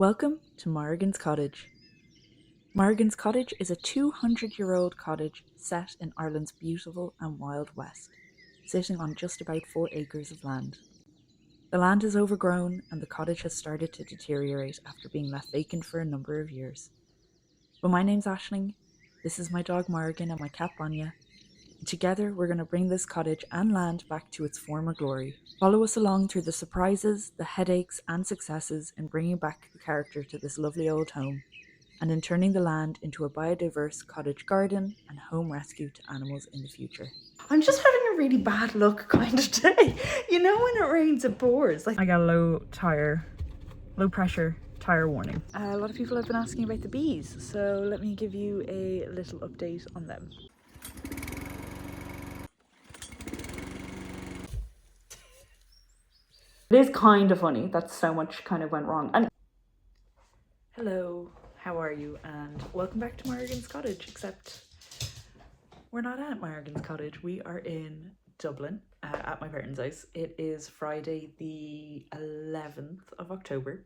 Welcome to Morrigan's Cottage. Morrigan's Cottage is a 200-year-old cottage set in Ireland's beautiful and wild west, sitting on just about 4 acres of land. The land is overgrown and the cottage has started to deteriorate after being left vacant for a number of years. But my name's Aisling, this is my dog Morrigan and my cat Vanya, and together we're going to bring this cottage and land back to its former glory. Follow us along through the surprises, the headaches and successes in bringing back the character to this lovely old home, and in turning the land into a biodiverse cottage garden and home rescue to animals in the future. I'm just having a really bad luck kind of day. You know when it rains it pours. I got a low pressure tire warning. A lot of people have been asking about the bees, so let me give you a little update on them. It is kind of funny that so much kind of went wrong. And hello, how are you? And welcome back to Morrigan's Cottage, except we're not at Morrigan's Cottage. We are in Dublin at my parents' house. It is Friday the 11th of October.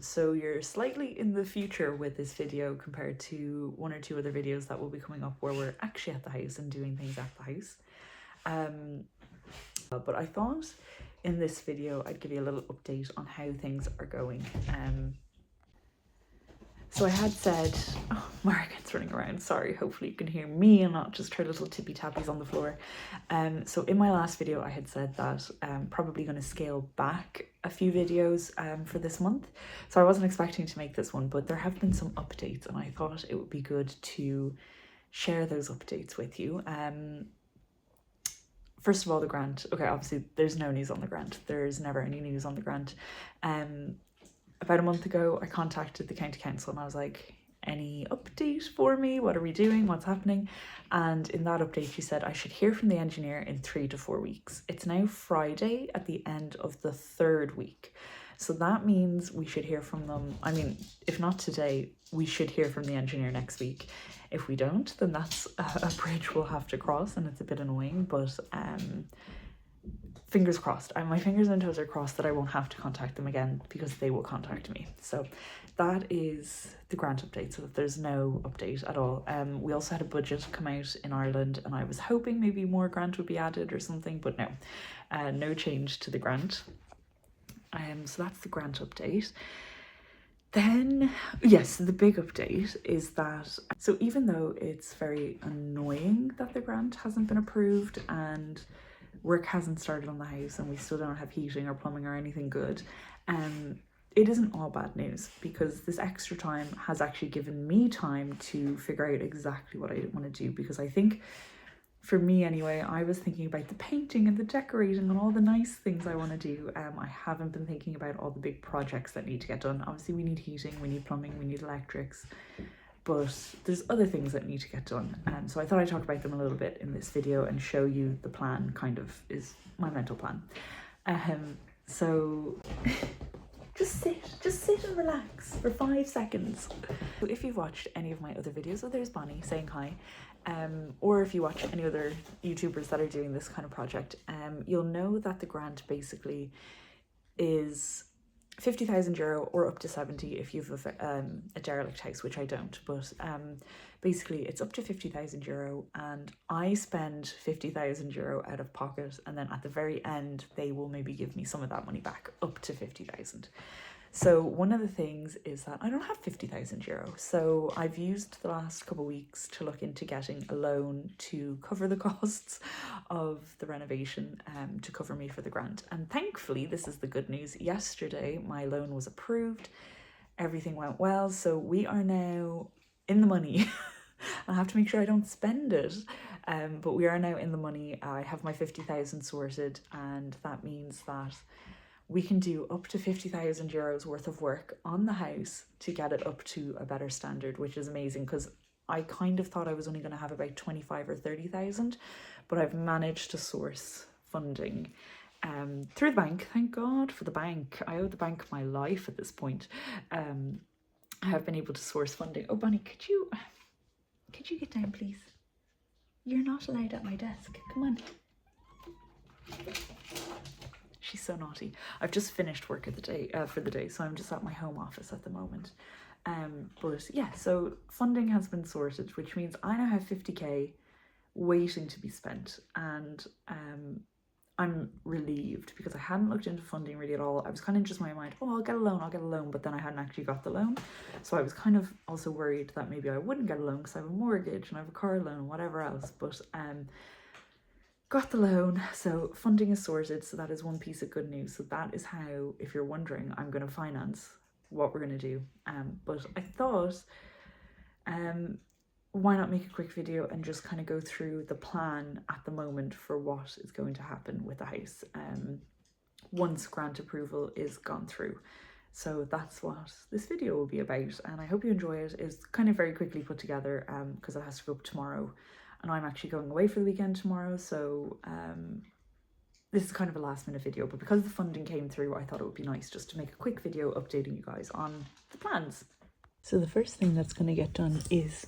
So you're slightly in the future with this video compared to one or two other videos that will be coming up where we're actually at the house and doing things at the house. But I thought in this video I'd give you a little update on how things are going. So I had said, oh, Morrigan's running around, sorry, hopefully you can hear me and not just her little tippy tappies on the floor. So in my last video I had said that I'm probably going to scale back a few videos for this month. So I wasn't expecting to make this one, but there have been some updates and I thought it would be good to share those updates with you. First of all, the grant. Okay, obviously there's no news on the grant. There's never any news on the grant. About a month ago, I contacted the county council and I was like, any update for me? What are we doing? What's happening? And in that update, she said I should hear from the engineer in 3 to 4 weeks. It's now Friday at the end of the 3rd week. So that means we should hear from them. I mean, if not today, we should hear from the engineer next week. If we don't, then that's a bridge we'll have to cross and it's a bit annoying, but fingers crossed. My fingers and toes are crossed that I won't have to contact them again because they will contact me. So that is the grant update, so that there's no update at all. We also had a budget come out in Ireland and I was hoping maybe more grant would be added or something, but no, no change to the grant. So that's the grant update. Then, yes, the big update is that, so even though it's very annoying that the grant hasn't been approved and work hasn't started on the house and we still don't have heating or plumbing or anything good, it isn't all bad news because this extra time has actually given me time to figure out exactly what I want to do, because I think, for me anyway, I was thinking about the painting and the decorating and all the nice things I want to do. I haven't been thinking about all the big projects that need to get done. Obviously we need heating, we need plumbing, we need electrics, but there's other things that need to get done. So I thought I'd talk about them a little bit in this video and show you the plan, kind of, is my mental plan. So just sit and relax for 5 seconds. So if you've watched any of my other videos, oh, there's Bonnie saying hi. Or if you watch any other YouTubers that are doing this kind of project, you'll know that the grant basically is €50,000 or up to 70 if you've a derelict house, which I don't, but basically it's up to €50,000 and I spend €50,000 out of pocket, and then at the very end they will maybe give me some of that money back, up to 50,000. So one of the things is that I don't have €50,000. So I've used the last couple of weeks to look into getting a loan to cover the costs of the renovation, to cover me for the grant. And thankfully, this is the good news, yesterday my loan was approved, everything went well, so we are now in the money. I have to make sure I don't spend it, but we are now in the money. I have my 50,000 sorted, and that means that we can do up to €50,000 worth of work on the house to get it up to a better standard, which is amazing because I kind of thought I was only going to have about 25 or 30,000, but I've managed to source funding through the bank. Thank God for the bank. I owe the bank my life at this point. I have been able to source funding. Oh, Bonnie, could you get down, please? You're not allowed at my desk. Come on. She's so naughty. I've just finished work of the day for the day, so I'm just at my home office at the moment. But yeah, so funding has been sorted, which means I now have 50k waiting to be spent, and I'm relieved because I hadn't looked into funding really at all. I was kind of just in my mind, oh, I'll get a loan, but then I hadn't actually got the loan. So I was kind of also worried that maybe I wouldn't get a loan because I have a mortgage and I have a car loan and whatever else. But got the loan, so funding is sorted, so that is one piece of good news. So that is how, if you're wondering, I'm going to finance what we're going to do. But I thought, why not make a quick video and just kind of go through the plan at the moment for what is going to happen with the house once grant approval is gone through. So that's what this video will be about, and I hope you enjoy it. It's kind of very quickly put together because it has to go up tomorrow, and I'm actually going away for the weekend tomorrow, so this is kind of a last minute video, but because the funding came through, I thought it would be nice just to make a quick video updating you guys on the plans. So the first thing that's going to get done is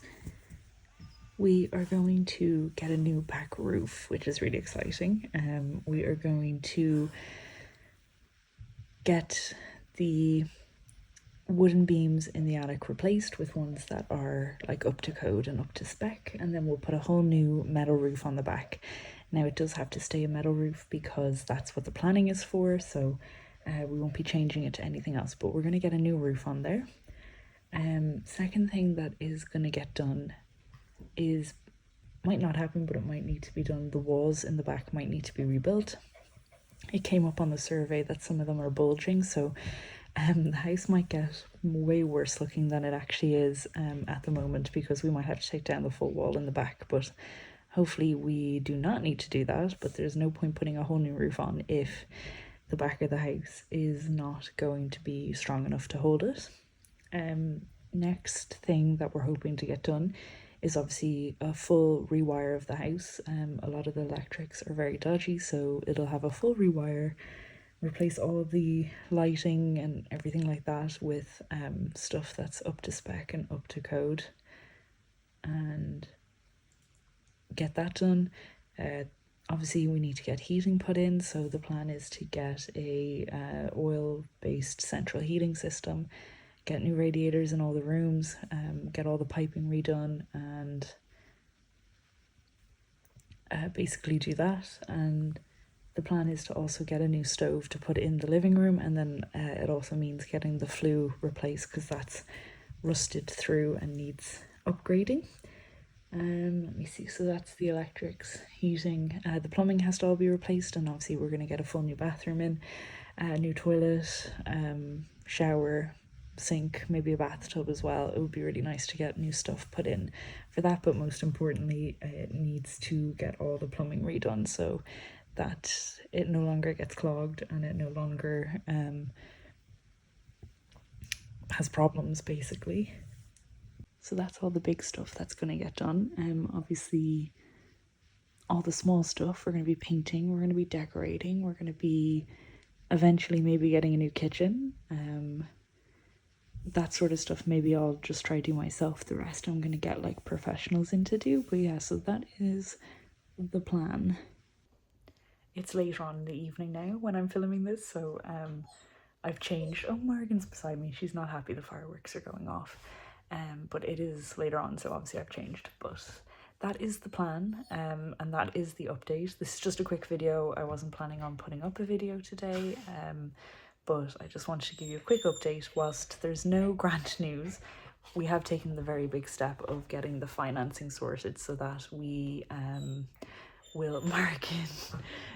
we are going to get a new back roof, which is really exciting. We are going to get the wooden beams in the attic replaced with ones that are like up to code and up to spec, and then we'll put a whole new metal roof on the back. Now it does have to stay a metal roof because that's what the planning is for, so we won't be changing it to anything else, but we're going to get a new roof on there. Second thing that is going to get done is, might not happen, but it might need to be done, the walls in the back might need to be rebuilt. It came up on the survey that some of them are bulging, so the house might get way worse looking than it actually is at the moment, because we might have to take down the full wall in the back, but hopefully we do not need to do that. But there's no point putting a whole new roof on if the back of the house is not going to be strong enough to hold it. Next thing that we're hoping to get done is obviously a full rewire of the house. A lot of the electrics are very dodgy, so it'll have a full rewire, replace all of the lighting and everything like that with stuff that's up to spec and up to code, and get that done. Obviously we need to get heating put in, so the plan is to get a oil-based central heating system, get new radiators in all the rooms, get all the piping redone, and basically do that. And the plan is to also get a new stove to put in the living room, and then it also means getting the flue replaced because that's rusted through and needs upgrading. Let me see, so that's the electrics, heating, the plumbing has to all be replaced, and obviously we're going to get a full new bathroom in, new toilet, shower, sink, maybe a bathtub as well. It would be really nice to get new stuff put in for that, but most importantly it needs to get all the plumbing redone so that it no longer gets clogged and it no longer has problems basically. So that's all the big stuff that's going to get done. Obviously all the small stuff, we're going to be painting, we're going to be decorating, we're going to be eventually maybe getting a new kitchen, that sort of stuff. Maybe I'll just try to do myself, the rest I'm going to get like professionals in to do. But yeah, so that is the plan. It's later on in the evening now when I'm filming this, so I've changed. Oh, Morrigan's beside me, she's not happy the fireworks are going off, but it is later on, so obviously I've changed. But that is the plan, and that is the update. This is just a quick video. I wasn't planning on putting up a video today, but I just wanted to give you a quick update. Whilst there's no grant news, we have taken the very big step of getting the financing sorted so that we will, Morrigan,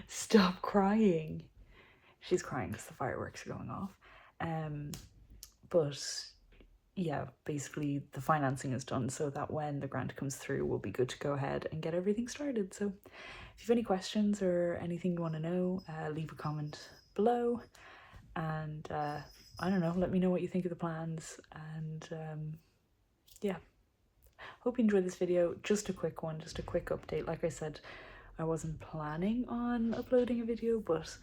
stop crying. She's crying because the fireworks are going off. But yeah, basically the financing is done so that when the grant comes through, we'll be good to go ahead and get everything started. So if you have any questions or anything you want to know, leave a comment below. And I don't know, let me know what you think of the plans, and yeah, hope you enjoyed this video. Just a quick one, just a quick update. Like I said, I wasn't planning on uploading a video, but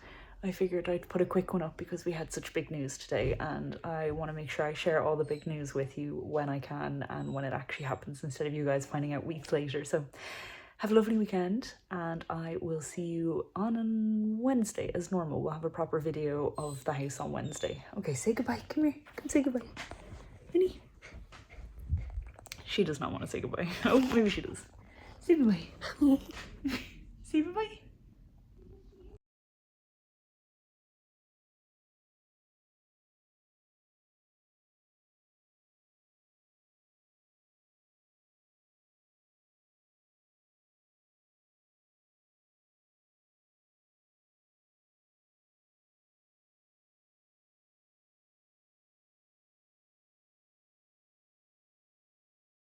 I figured I'd put a quick one up because we had such big news today, and I want to make sure I share all the big news with you when I can and when it actually happens, instead of you guys finding out weeks later. So have a lovely weekend, and I will see you on Wednesday as normal. We'll have a proper video of the house on Wednesday. Okay, say goodbye. Come here. Come say goodbye. Minnie. She does not want to say goodbye. Oh, maybe she does. Say goodbye.